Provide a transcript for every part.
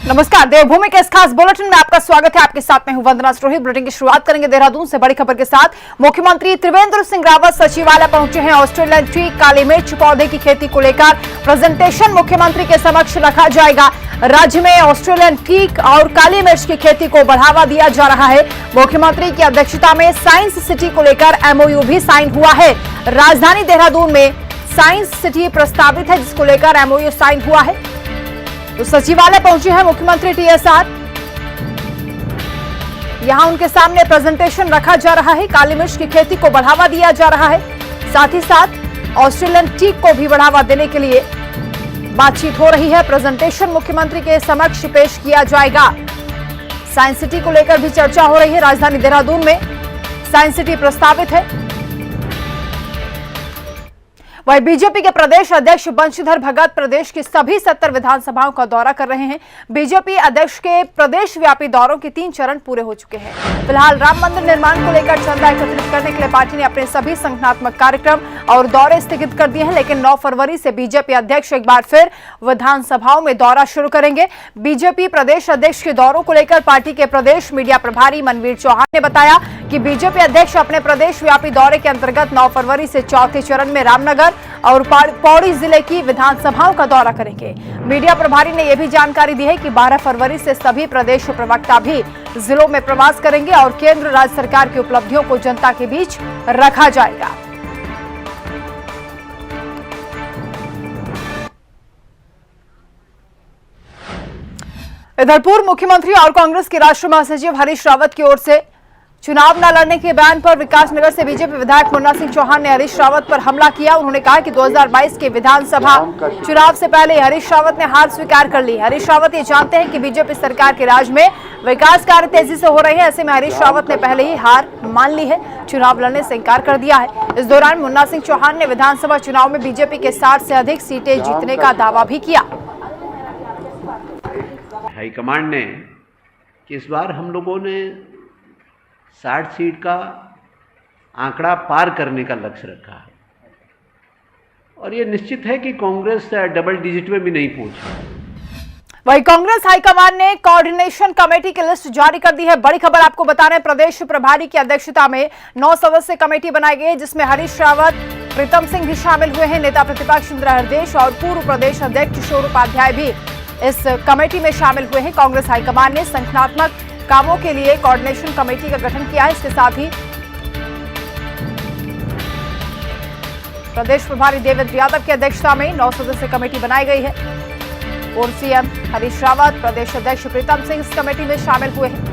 नमस्कार, देवभूमि के इस खास बुलेटिन में आपका स्वागत है। आपके साथ में हूं वंदना स्रोही। बुलेटिन की शुरुआत करेंगे देहरादून से बड़ी खबर के साथ। मुख्यमंत्री त्रिवेंद्र सिंह रावत सचिवालय पहुंचे हैं। ऑस्ट्रेलियन टीक काली मिर्च पौधे की खेती को लेकर प्रेजेंटेशन मुख्यमंत्री के समक्ष रखा जाएगा। राज्य में ऑस्ट्रेलियन टीक और काली मिर्च की खेती को बढ़ावा दिया जा रहा है। मुख्यमंत्री की अध्यक्षता में साइंस सिटी को लेकर MOU भी साइन हुआ है। राजधानी देहरादून में साइंस सिटी प्रस्तावित है, जिसको लेकर MOU साइन हुआ है। तो सचिवालय पहुंचे हैं मुख्यमंत्री TSR। यहां उनके सामने प्रेजेंटेशन रखा जा रहा है। काली मिर्च की खेती को बढ़ावा दिया जा रहा है, साथ ही साथ ऑस्ट्रेलियन टीक को भी बढ़ावा देने के लिए बातचीत हो रही है। प्रेजेंटेशन मुख्यमंत्री के समक्ष पेश किया जाएगा। साइंस सिटी को लेकर भी चर्चा हो रही है। राजधानी देहरादून में साइंस सिटी प्रस्तावित है। वहीं बीजेपी के प्रदेश अध्यक्ष बंशीधर भगत प्रदेश की सभी 70 विधानसभाओं का दौरा कर रहे हैं। बीजेपी अध्यक्ष के प्रदेश व्यापी दौरों के 3 चरण पूरे हो चुके हैं। फिलहाल राम मंदिर निर्माण को लेकर चंदा एकत्रित करने के लिए पार्टी ने अपने सभी संगठनात्मक कार्यक्रम और दौरे स्थगित कर दिए हैं, लेकिन 9 फरवरी से बीजेपी अध्यक्ष एक बार फिर विधानसभाओं में दौरा शुरू करेंगे। बीजेपी प्रदेश अध्यक्ष के दौरों को लेकर पार्टी के प्रदेश मीडिया प्रभारी मनवीर चौहान ने बताया कि बीजेपी अध्यक्ष अपने प्रदेश व्यापी दौरे के अंतर्गत 9 फरवरी से चौथे चरण में रामनगर और पौड़ी जिले की विधानसभाओं का दौरा करेंगे। मीडिया प्रभारी ने यह भी जानकारी दी है कि 12 फरवरी से सभी प्रदेश प्रवक्ता भी जिलों में प्रवास करेंगे और केंद्र राज्य सरकार की उपलब्धियों को जनता के बीच रखा जाएगा। इधर पूर्व मुख्यमंत्री और कांग्रेस के राष्ट्रीय महासचिव हरीश रावत की ओर से चुनाव न लड़ने के बयान पर विकासनगर से बीजेपी विधायक मुन्ना सिंह चौहान ने हरीश रावत पर हमला किया। उन्होंने कहा कि 2022 के विधानसभा चुनाव से पहले हरीश रावत ने हार स्वीकार कर ली। हरीश रावत ये जानते हैं कि बीजेपी सरकार के राज में विकास कार्य तेजी से हो रहे हैं। ऐसे में हरीश रावत ने पहले ही हार मान ली है, चुनाव लड़ने से इंकार कर दिया है। इस दौरान मुन्ना सिंह चौहान ने विधानसभा चुनाव में बीजेपी के 60 से अधिक सीटें जीतने का दावा भी किया। हाईकमांड ने इस बार हम लोगों ने 60 सीट का आंकड़ा पार करने का लक्ष्य रखा है और ये निश्चित है कि कांग्रेस डबल डिजिट में भी नहीं पहुंची। वहीं कांग्रेस हाईकमान ने कोऑर्डिनेशन कमेटी की लिस्ट जारी कर दी है। बड़ी खबर आपको बता रहे हैं, प्रदेश प्रभारी की अध्यक्षता में 9 सदस्यीय कमेटी बनाई गई है, जिसमें हरीश रावत, प्रीतम सिंह भी शामिल हुए हैं। नेता प्रतिपक्ष इंदिरा हृदयेश और पूर्व प्रदेश अध्यक्ष किशोर उपाध्याय भी इस कमेटी में शामिल हुए हैं। कांग्रेस हाईकमान ने संगठनात्मक कामों के लिए कोऑर्डिनेशन कमेटी का गठन किया है। इसके साथ ही प्रदेश प्रभारी देवेंद्र यादव की अध्यक्षता में 9 सदस्यीय कमेटी बनाई गई है। पूर्व CM हरीश रावत, प्रदेश अध्यक्ष प्रीतम सिंह इस कमेटी में शामिल हुए हैं।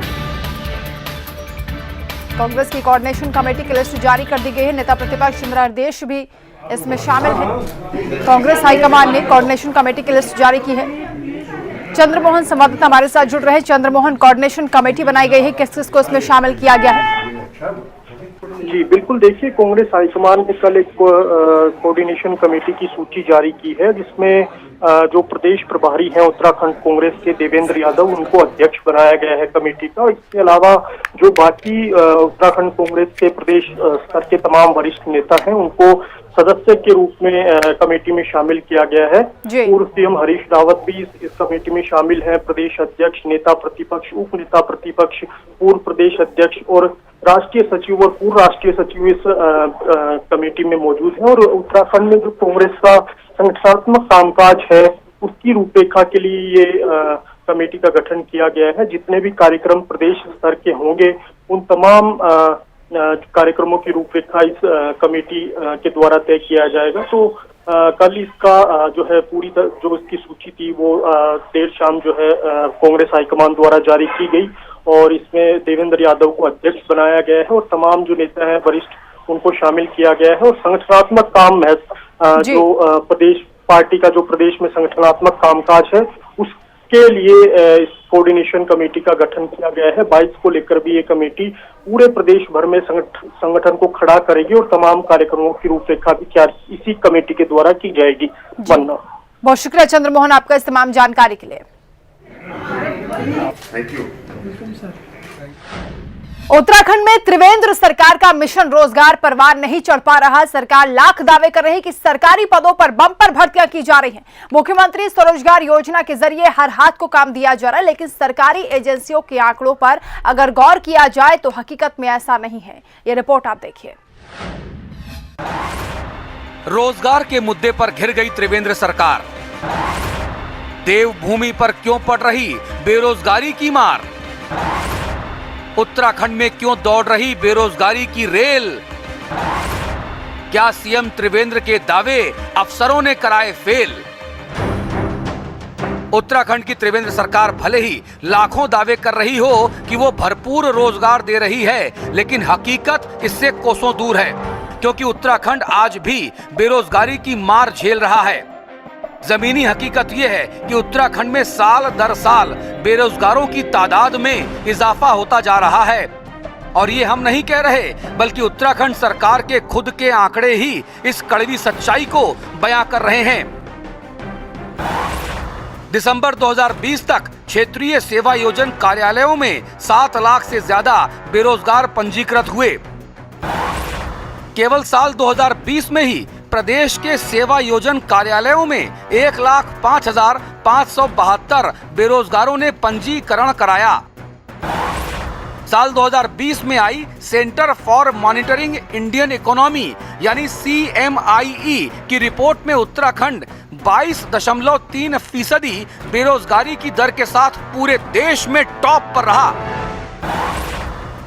कांग्रेस की कोऑर्डिनेशन कमेटी की लिस्ट जारी कर दी गई है। नेता प्रतिपक्ष इंदिरा हृदयेश भी इसमें शामिल है। कांग्रेस हाईकमान ने कोऑर्डिनेशन कमेटी की लिस्ट जारी की है। चंद्रमोहन संवाददाता हमारे साथ जुड़ रहे। चंद्रमोहन, कोऑर्डिनेशन कमेटी बनाई गई है, किस किस को इसमें शामिल किया गया है? जी बिल्कुल, देखिए कांग्रेस हाईकमान ने कल एक कोऑर्डिनेशन कमेटी की सूची जारी की है, जिसमें जो प्रदेश प्रभारी हैं उत्तराखंड कांग्रेस के देवेंद्र यादव, उनको अध्यक्ष बनाया गया है कमेटी का। इसके अलावा जो बाकी उत्तराखंड कांग्रेस के प्रदेश स्तर के तमाम वरिष्ठ नेता हैं, उनको सदस्य के रूप में कमेटी में शामिल किया गया है। पूर्व CM हरीश रावत भी इस कमेटी में शामिल हैं। प्रदेश अध्यक्ष, नेता प्रतिपक्ष, उप नेता प्रतिपक्ष, पूर्व प्रदेश अध्यक्ष और राष्ट्रीय सचिव और पूर्व राष्ट्रीय सचिव इस कमेटी में मौजूद हैं। और उत्तराखंड में जो कांग्रेस का संगठनात्मक कामकाज है, उसकी रूपरेखा के लिए ये कमेटी का गठन किया गया है। जितने भी कार्यक्रम प्रदेश स्तर के होंगे, उन तमाम कार्यक्रमों की रूपरेखा इस कमेटी के द्वारा तय किया जाएगा। तो कल इसका जो है पूरी जो इसकी सूची थी वो देर शाम जो है कांग्रेस हाईकमान द्वारा जारी की गई और इसमें देवेंद्र यादव को अध्यक्ष बनाया गया है और तमाम जो नेता हैं वरिष्ठ, उनको शामिल किया गया है। और संगठनात्मक काम है जो प्रदेश पार्टी का जो प्रदेश में संगठनात्मक कामकाज है, उसके लिए इस कोऑर्डिनेशन कमेटी का गठन किया गया है। 22 को लेकर भी ये कमेटी पूरे प्रदेश भर में संगठन को खड़ा करेगी और तमाम कार्यक्रमों की रूपरेखा भी क्या इसी कमेटी के द्वारा की जाएगी। बहुत शुक्रिया चंद्रमोहन आपका इस तमाम जानकारी के लिए। Thank you. उत्तराखंड में त्रिवेंद्र सरकार का मिशन रोजगार परवान नहीं चढ़ पा रहा। सरकार लाख दावे कर रही कि सरकारी पदों पर बम्पर भर्तियां की जा रही हैं। मुख्यमंत्री स्वरोजगार योजना के जरिए हर हाथ को काम दिया जा रहा है, लेकिन सरकारी एजेंसियों के आंकड़ों पर अगर गौर किया जाए तो हकीकत में ऐसा नहीं है। ये रिपोर्ट आप देखिए। रोजगार के मुद्दे पर घिर गई त्रिवेंद्र सरकार। देवभूमि पर क्यों पड़ रही बेरोजगारी की मार? उत्तराखंड में क्यों दौड़ रही बेरोजगारी की रेल? क्या सीएम त्रिवेंद्र के दावे अफसरों ने कराए फेल? उत्तराखंड की त्रिवेंद्र सरकार भले ही लाखों दावे कर रही हो कि वो भरपूर रोजगार दे रही है, लेकिन हकीकत इससे कोसों दूर है, क्योंकि उत्तराखंड आज भी बेरोजगारी की मार झेल रहा है। जमीनी हकीकत यह है कि उत्तराखंड में साल दर साल बेरोजगारों की तादाद में इजाफा होता जा रहा है। और ये हम नहीं कह रहे, बल्कि उत्तराखंड सरकार के खुद के आंकड़े ही इस कड़वी सच्चाई को बयां कर रहे हैं। दिसंबर 2020 तक क्षेत्रीय सेवा योजन कार्यालयों में 7 लाख से ज्यादा बेरोजगार पंजीकृत हुए। केवल साल 2020 में ही प्रदेश के सेवा योजन कार्यालयों में 1,05,572 बेरोजगारों ने पंजीकरण कराया। साल 2020 में आई centre for monitoring Indian economy यानी CMIE की रिपोर्ट में उत्तराखंड 22.3% बेरोजगारी की दर के साथ पूरे देश में टॉप पर रहा।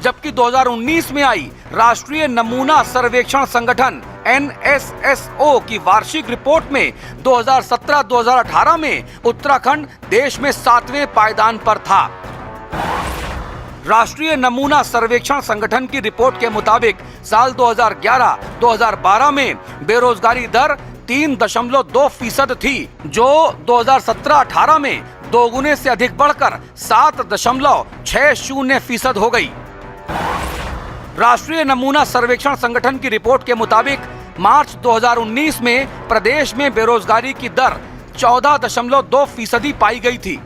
जबकि 2019 में आई राष्ट्रीय नमूना सर्वेक्षण संगठन NSSO की वार्षिक रिपोर्ट में 2017-2018 में उत्तराखंड देश में 7वें पायदान पर था। राष्ट्रीय नमूना सर्वेक्षण संगठन की रिपोर्ट के मुताबिक साल 2011-2012 में बेरोजगारी दर 3.2% थी, जो 2017-18 में दोगुने से अधिक बढ़कर 7.60% हो गई। राष्ट्रीय नमूना सर्वेक्षण संगठन की रिपोर्ट के मुताबिक मार्च 2019 में प्रदेश में बेरोजगारी की दर 14.2% पाई गई थी।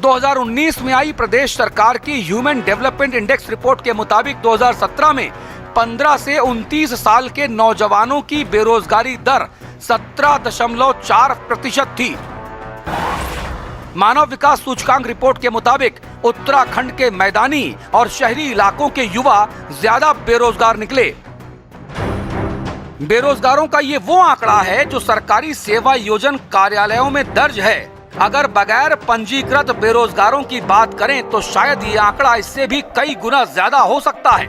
2019 में आई प्रदेश सरकार की ह्यूमन डेवलपमेंट इंडेक्स रिपोर्ट के मुताबिक 2017 में 15 से 29 साल के नौजवानों की बेरोजगारी दर 17.4% थी। मानव विकास सूचकांक रिपोर्ट के मुताबिक उत्तराखंड के मैदानी और शहरी इलाकों के युवा ज्यादा बेरोजगार निकले। बेरोजगारों का ये वो आंकड़ा है जो सरकारी सेवा योजन कार्यालयों में दर्ज है। अगर बगैर पंजीकृत बेरोजगारों की बात करें तो शायद ये आंकड़ा इससे भी कई गुना ज्यादा हो सकता है।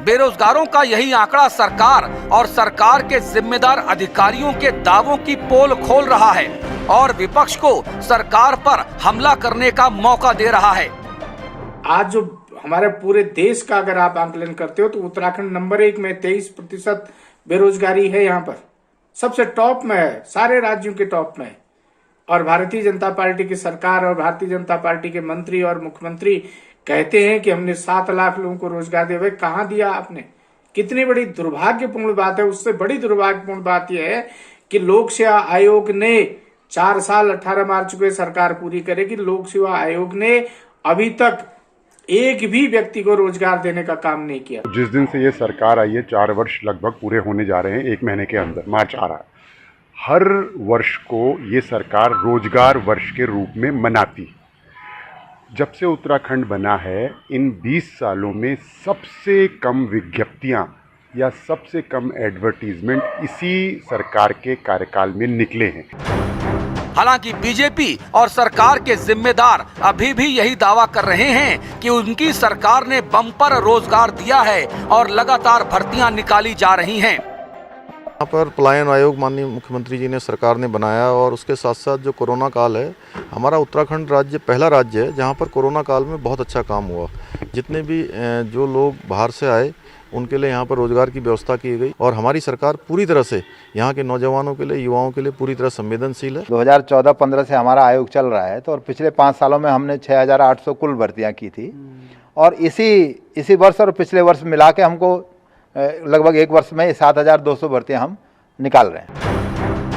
बेरोजगारों का यही आंकड़ा सरकार और सरकार के जिम्मेदार अधिकारियों के दावों की पोल खोल रहा है और विपक्ष को सरकार पर हमला करने का मौका दे रहा है। आज जो हमारे पूरे देश का अगर आप आंकलन करते हो तो उत्तराखंड नंबर 1 में 23% बेरोजगारी है। यहाँ पर सबसे टॉप में है, सारे राज्यों के टॉप में है। और भारतीय जनता पार्टी की सरकार और भारतीय जनता पार्टी के मंत्री और मुख्यमंत्री कहते हैं कि हमने 7 लाख लोगों को रोजगार दिया। कहाँ दिया आपने? कितनी बड़ी दुर्भाग्यपूर्ण बात है। उससे बड़ी दुर्भाग्यपूर्ण बात यह है कि लोक सेवा आयोग ने 4 साल 18 मार्च को सरकार पूरी करेगी। लोक सेवा आयोग ने अभी तक एक भी व्यक्ति को रोजगार देने का काम नहीं किया। जिस दिन से ये सरकार आई है 4 वर्ष लगभग पूरे होने जा रहे हैं, 1 महीने के अंदर मार्च आ रहा है। हर वर्ष को ये सरकार रोजगार वर्ष के रूप में मनाती। जब से उत्तराखंड बना है इन 20 सालों में सबसे कम विज्ञप्तियां या सबसे कम एडवर्टीजमेंट इसी सरकार के कार्यकाल में निकले हैं। हालांकि बीजेपी और सरकार के जिम्मेदार अभी भी यही दावा कर रहे हैं कि उनकी सरकार ने बम्पर रोजगार दिया है और लगातार भर्तियां निकाली जा रही हैं। यहाँ पर पलायन आयोग माननीय मुख्यमंत्री जी ने सरकार ने बनाया और उसके साथ साथ जो कोरोना काल है, हमारा उत्तराखंड राज्य पहला राज्य है जहाँ पर कोरोना काल में बहुत अच्छा काम हुआ। जितने भी जो लोग बाहर से आए उनके लिए यहाँ पर रोजगार की व्यवस्था की गई और हमारी सरकार पूरी तरह से यहाँ के नौजवानों के लिए, युवाओं के लिए पूरी तरह संवेदनशील है। 2014-15 से हमारा आयोग चल रहा है तो और पिछले 5 सालों में हमने 6,800 कुल भर्तियाँ की थी और इसी वर्ष और पिछले वर्ष मिला के हमको लगभग 1 वर्ष में 7,200 भर्तियां हम निकाल रहे हैं।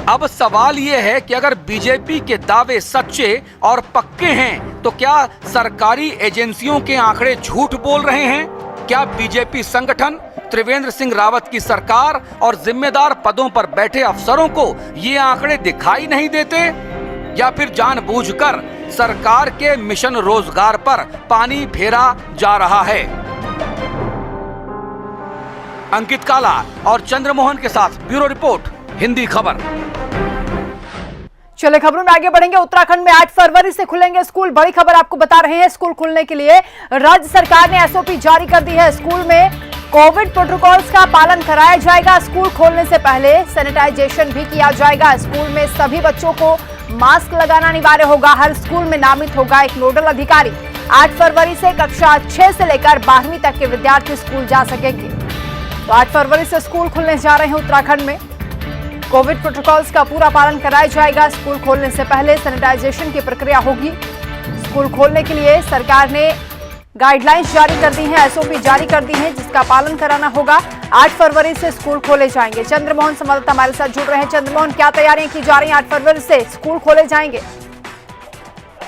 अब सवाल ये है कि अगर बीजेपी के दावे सच्चे और पक्के हैं तो क्या सरकारी एजेंसियों के आंकड़े झूठ बोल रहे हैं? क्या बीजेपी संगठन, त्रिवेंद्र सिंह रावत की सरकार और जिम्मेदार पदों पर बैठे अफसरों को ये आंकड़े दिखाई नहीं देते, या फिर जानबूझकर सरकार के मिशन रोजगार पर पानी फेरा जा रहा है? अंकित काला और चंद्रमोहन के साथ ब्यूरो रिपोर्ट, हिंदी खबर। चले खबरों में आगे बढ़ेंगे। उत्तराखंड में 8 फरवरी से खुलेंगे स्कूल। बड़ी खबर आपको बता रहे हैं। स्कूल खुलने के लिए राज्य सरकार ने एसओपी जारी कर दी है। स्कूल में कोविड प्रोटोकॉल्स का पालन कराया जाएगा। स्कूल खोलने से पहले सैनिटाइजेशन भी किया जाएगा। स्कूल में सभी बच्चों को मास्क लगाना अनिवार्य होगा। हर स्कूल में नामित होगा एक नोडल अधिकारी। 8 फरवरी से कक्षा 6 से लेकर 12वीं तक के विद्यार्थी स्कूल जा सकेंगे। तो 8 फरवरी से स्कूल खुलने जा रहे हैं उत्तराखंड में। कोविड प्रोटोकॉल्स का पूरा पालन कराया जाएगा। स्कूल खोलने से पहले सैनिटाइजेशन की प्रक्रिया होगी। स्कूल खोलने के लिए सरकार ने गाइडलाइंस जारी कर दी हैं, एसओपी जारी कर दी हैं, जिसका पालन कराना होगा। 8 फरवरी से स्कूल खोले जाएंगे। चंद्रमोहन संवाददाता हमारे साथ जुड़ रहे हैं। चंद्रमोहन, क्या तैयारियां की जा रही हैं? 8 फरवरी से स्कूल खोले जाएंगे।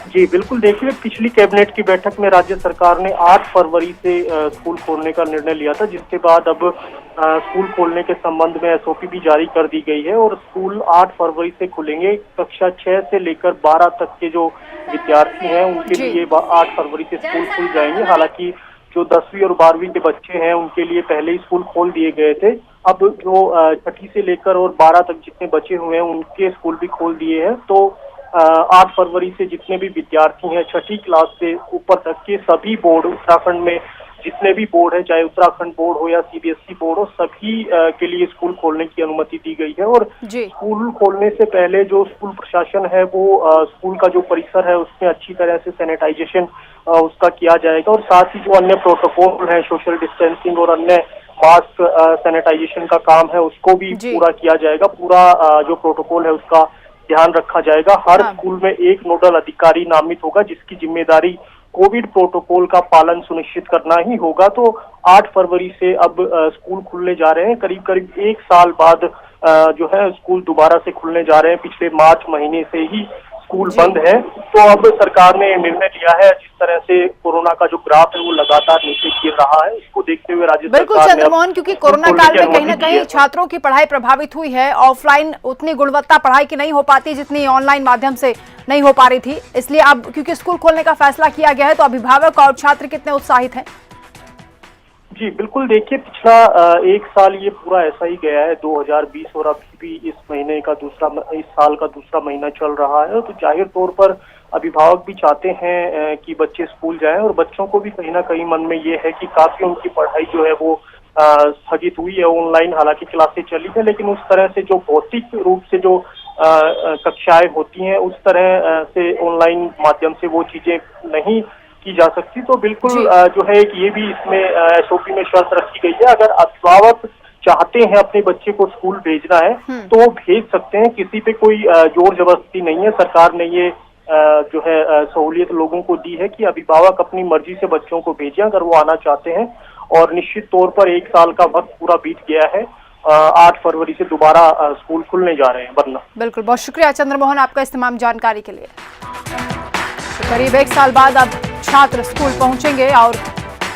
जी बिल्कुल, देखिए पिछली कैबिनेट की बैठक में राज्य सरकार ने 8 फरवरी से स्कूल खोलने का निर्णय लिया था, जिसके बाद अब स्कूल खोलने के संबंध में एसओपी भी जारी कर दी गई है और स्कूल 8 फरवरी से खुलेंगे। कक्षा 6 से लेकर 12 तक के जो विद्यार्थी हैं उनके लिए 8 फरवरी से स्कूल खुल जाएंगे। हालांकि जो 10वीं और 12वीं के बच्चे हैं उनके लिए पहले ही स्कूल खोल दिए गए थे। अब जो 6ठी से लेकर और 12 तक जितने बचे हुए हैं उनके स्कूल भी खोल दिए हैं। तो 8 फरवरी से जितने भी विद्यार्थी हैं 6ठी क्लास से ऊपर तक के सभी बोर्ड, उत्तराखंड में जितने भी बोर्ड है, चाहे उत्तराखंड बोर्ड हो या सीबीएसई बोर्ड हो, सभी के लिए स्कूल खोलने की अनुमति दी गई है। और स्कूल खोलने से पहले जो स्कूल प्रशासन है वो स्कूल का जो परिसर है उसमें अच्छी तरह से सैनिटाइजेशन उसका किया जाएगा और साथ ही जो अन्य प्रोटोकॉल है, सोशल डिस्टेंसिंग और अन्य मास्क सैनिटाइजेशन का काम है उसको भी पूरा किया जाएगा। पूरा जो प्रोटोकॉल है उसका ध्यान रखा जाएगा। हर स्कूल में एक नोडल अधिकारी नामित होगा जिसकी जिम्मेदारी कोविड प्रोटोकॉल का पालन सुनिश्चित करना ही होगा। तो 8 फरवरी से अब स्कूल खुलने जा रहे हैं। करीब करीब 1 साल बाद जो है स्कूल दोबारा से खुलने जा रहे हैं। पिछले मार्च महीने से ही स्कूल बंद है। तो अब सरकार ने निर्णय लिया है, जिस तरह से कोरोना का जो ग्राफ है वो लगातार नीचे गिर रहा है, इसको देखते हुए राज्य बिल्कुल सरकार चंद्रमोहन, क्योंकि कोरोना काल में कहीं ना कहीं छात्रों की पढ़ाई प्रभावित हुई है। ऑफलाइन उतनी गुणवत्ता पढ़ाई की नहीं हो पाती जितनी ऑनलाइन माध्यम से नहीं हो पा रही थी। इसलिए अब क्योंकि स्कूल खोलने का फैसला किया गया है तो अभिभावक और छात्र कितने उत्साहित हैं? जी बिल्कुल, देखिए पिछला 1 साल ये पूरा ऐसा ही गया है 2020 और अभी भी इस साल का दूसरा महीना चल रहा है। तो जाहिर तौर पर अभिभावक भी चाहते हैं कि बच्चे स्कूल जाएं और बच्चों को भी कहीं ना कहीं मन में ये है कि काफी उनकी पढ़ाई जो है वो स्थगित हुई है। ऑनलाइन हालांकि क्लासेस चली है लेकिन उस तरह से जो भौतिक रूप से जो कक्षाएं होती हैं उस तरह से ऑनलाइन माध्यम से वो चीजें नहीं की जा सकती। तो बिल्कुल जो है कि ये भी इसमें एसओपी में शर्त रखी गई है। अगर अभिभावक चाहते हैं अपने बच्चे को स्कूल भेजना है तो वो भेज सकते हैं, किसी पे कोई जोर जबरदस्ती नहीं है। सरकार ने ये जो है सहूलियत लोगों को दी है कि अभिभावक अपनी मर्जी से बच्चों को भेजें अगर वो आना चाहते हैं। और निश्चित तौर पर 1 साल का वक्त पूरा बीत गया है। 8 फरवरी से दोबारा स्कूल खुलने जा रहे हैं। वरना बिल्कुल, बहुत शुक्रिया चंद्रमोहन आपका इस तमाम जानकारी के लिए। तो करीब 1 साल बाद अब छात्र स्कूल पहुंचेंगे और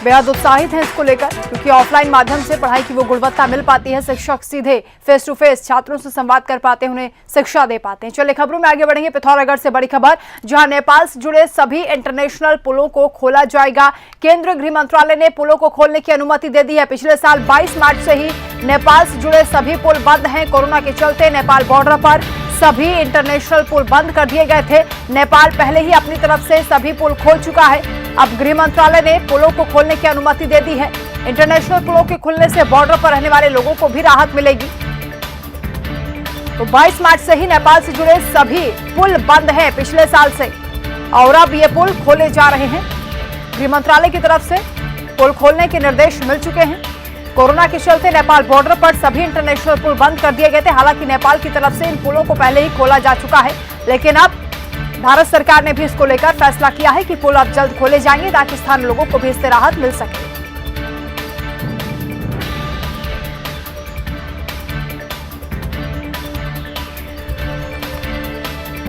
बेहद उत्साहित हैं इसको लेकर, क्योंकि ऑफलाइन माध्यम से पढ़ाई की वो गुणवत्ता मिल पाती है। शिक्षक सीधे फेस टू फेस छात्रों से संवाद कर पाते हैं, उन्हें शिक्षा दे पाते हैं। चलिए खबरों में आगे बढ़ेंगे। पिथौरागढ़ से बड़ी खबर, जहां नेपाल से जुड़े सभी इंटरनेशनल पुलों को खोला जाएगा। केंद्रीय गृह मंत्रालय ने पुलों को खोलने की अनुमति दे दी है। पिछले साल 22 मार्च से ही नेपाल से जुड़े सभी पुल बंद हैं। कोरोना के चलते नेपाल बॉर्डर पर सभी इंटरनेशनल पुल बंद कर दिए गए थे। नेपाल पहले ही अपनी तरफ से सभी पुल खोल चुका है। अब गृह मंत्रालय ने पुलों को खोलने की अनुमति दे दी है। इंटरनेशनल पुलों के खुलने से बॉर्डर पर रहने वाले लोगों को भी राहत मिलेगी। तो 22 मार्च से ही नेपाल से जुड़े सभी पुल बंद हैं पिछले साल से, और अब ये पुल खोले जा रहे हैं। गृह मंत्रालय की तरफ से पुल खोलने के निर्देश मिल चुके हैं। कोरोना के चलते नेपाल बॉर्डर पर सभी इंटरनेशनल पुल बंद कर दिए गए थे। हालांकि नेपाल की तरफ से इन पुलों को पहले ही खोला जा चुका है, लेकिन अब भारत सरकार ने भी इसको लेकर फैसला किया है कि पुल अब जल्द खोले जाएंगे ताकि स्थानीय लोगों को भी इससे राहत मिल सके।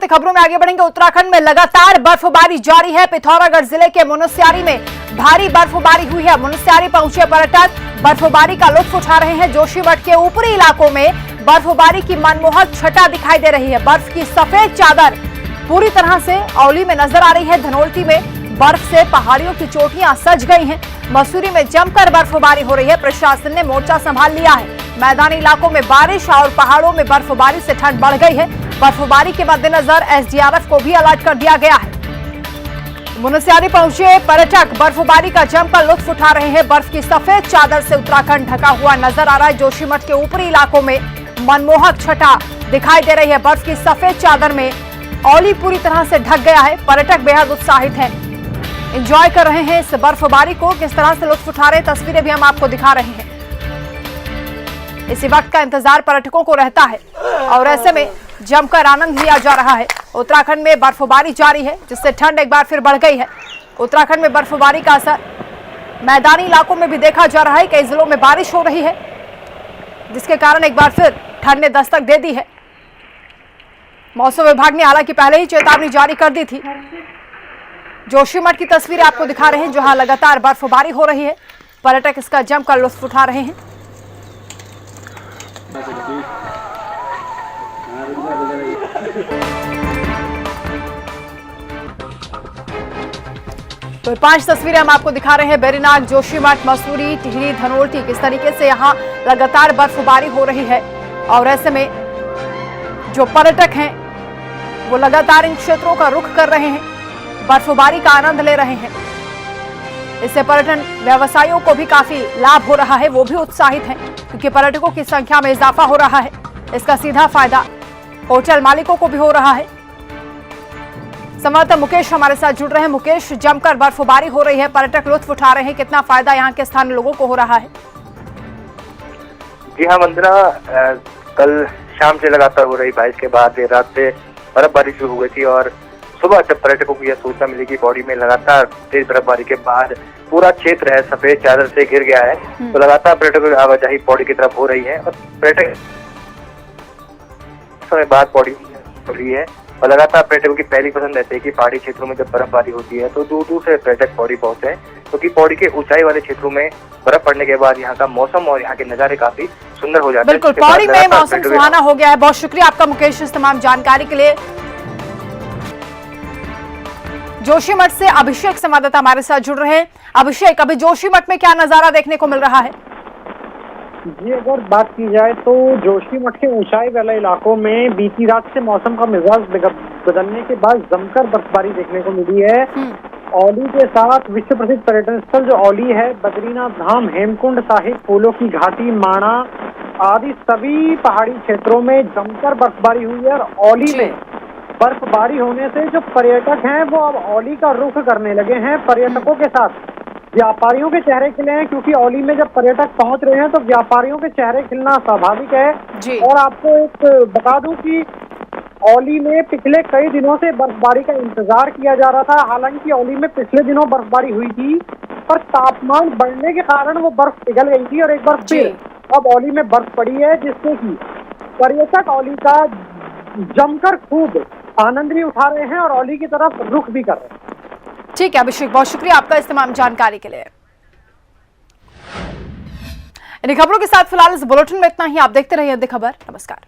बढ़ते खबरों में आगे बढ़ेंगे। उत्तराखंड में लगातार बर्फबारी जारी है। पिथौरागढ़ जिले के मुनस्यारी में भारी बर्फबारी हुई है। मुनस्यारी पहुंचे पर्यटक बर्फबारी का लुत्फ उठा रहे हैं। जोशीमठ के ऊपरी इलाकों में बर्फबारी की मनमोहक छटा दिखाई दे रही है। बर्फ की सफेद चादर पूरी तरह से औली में नजर आ रही है। धनोल्टी में बर्फ से पहाड़ियों की चोटियां सज गई हैं। मसूरी में जमकर बर्फबारी हो रही है। प्रशासन ने मोर्चा संभाल लिया है। मैदानी इलाकों में बारिश और पहाड़ों में बर्फबारी से ठंड बढ़ गई है। बर्फबारी के मद्देनजर एसडीआरएफ को भी अलर्ट कर दिया गया है। मुनस्यारी पहुंचे पर्यटक बर्फबारी का जमकर लुत्फ उठा रहे हैं। बर्फ की सफेद चादर से उत्तराखंड ढका हुआ नजर आ रहा है। जोशीमठ के ऊपरी इलाकों में मनमोहक छटा दिखाई दे रही है। बर्फ की सफेद चादर में औली पूरी तरह से ढक गया है। पर्यटक बेहद उत्साहित हैं, एंजॉय कर रहे हैं इस बर्फबारी को। किस तरह से लुत्फ उठा रहे हैं तस्वीरें भी हम आपको दिखा रहे हैं। इसी वक्त का इंतजार पर्यटकों को रहता है और ऐसे में जमकर आनंद लिया जा रहा है। उत्तराखंड में बर्फबारी जारी है, जिससे ठंड एक बार फिर बढ़ गई है। उत्तराखंड में बर्फबारी का असर मैदानी इलाकों में भी देखा जा रहा है। कई जिलों में बारिश हो रही है, जिसके कारण एक बार फिर ठंड ने दस्तक दे दी है। मौसम विभाग ने हालांकि पहले ही चेतावनी जारी कर दी थी। जोशीमठ की तस्वीरें आपको दिखा रहे हैं, जहां लगातार बर्फबारी हो रही है। पर्यटक इसका जमकर लुत्फ उठा रहे हैं। तो 5 तस्वीरें हम आपको दिखा रहे हैं। बेरीनाग, जोशीमठ, मसूरी, टिहरी, धनोल्टी, किस तरीके से यहाँ लगातार बर्फबारी हो रही है। और ऐसे में जो पर्यटक हैं वो लगातार इन क्षेत्रों का रुख कर रहे हैं, बर्फबारी का आनंद ले रहे हैं। इससे पर्यटन व्यवसायियों को भी काफी लाभ हो रहा है। वो भी उत्साहित हैं क्योंकि पर्यटकों की संख्या में इजाफा हो रहा है। इसका सीधा फायदा होटल मालिकों को भी हो रहा है। संवाददाता मुकेश हमारे साथ जुड़ रहे हैं। मुकेश, जमकर बर्फबारी हो रही है, पर्यटक लुत्फ उठा रहे हैं, कितना फायदा यहाँ के स्थानीय लोगों को हो रहा है? जी हाँ वंदना, कल शाम से लगातार हो रही बारिश के बाद देर रात से बर्फबारी शुरू हो गई थी और सुबह जब पर्यटकों को यह सूचना मिली कि पौड़ी में लगातार तेज बर्फबारी के बाद पूरा क्षेत्र है सफेद चादर से घिर गया है, तो लगातार पर्यटकों की आवाजाही पौड़ी की तरफ हो रही है और पर्यटक समय बाद पौड़ी हो रही है। और लगातार पर्यटकों की पहली पसंद रहती है कि पहाड़ी क्षेत्रों में जब बर्फबारी होती है तो दूर दूर से पर्यटक पौड़ी पहुंचे, क्योंकि पौड़ी के ऊंचाई वाले क्षेत्रों में बर्फ पड़ने के बाद यहाँ का मौसम और यहाँ के नजारे काफी सुंदर हो जाते हैं। बिल्कुल, पौड़ी में मौसम सुहाना हो गया है। बहुत शुक्रिया आपका मुकेश इस तमाम जानकारी के लिए। जोशीमठ से अभिषेक संवाददाता हमारे साथ जुड़ रहे हैं। अभिषेक, अभी जोशीमठ में क्या नजारा देखने को मिल रहा है? जी, अगर बात की जाए तो जोशीमठ के ऊंचाई वाले इलाकों में बीती रात से मौसम का मिजाज बदलने के बाद जमकर बर्फबारी देखने को मिली है। औली के साथ विश्व प्रसिद्ध पर्यटन स्थल जो औली है, बद्रीनाथ धाम, हेमकुंड साहिब, फूलों की घाटी, माणा आदि सभी पहाड़ी क्षेत्रों में जमकर बर्फबारी हुई है। और औली में बर्फबारी होने से जो पर्यटक हैं वो अब औली का रुख करने लगे हैं। पर्यटकों के साथ व्यापारियों के चेहरे खिले हैं, क्योंकि औली में जब पर्यटक पहुंच रहे हैं तो व्यापारियों के चेहरे खिलना स्वाभाविक है। और आपको एक बता दूं कि औली में पिछले कई दिनों से बर्फबारी का इंतजार किया जा रहा था। हालांकि औली में पिछले दिनों बर्फबारी हुई थी, पर तापमान बढ़ने के कारण वो बर्फ पिघल गई थी और एक बार फिर अब औली में बर्फ पड़ी है, जिससे कि पर्यटक औली का जमकर खूब आनंद भी उठा रहे हैं और औली की तरफ रुख भी कर रहे हैं। ठीक है अभिषेक, बहुत शुक्रिया आपका इस तमाम जानकारी के लिए। इन खबरों के साथ फिलहाल इस बुलेटिन में इतना ही। आप देखते रहिए अंधे खबर। नमस्कार।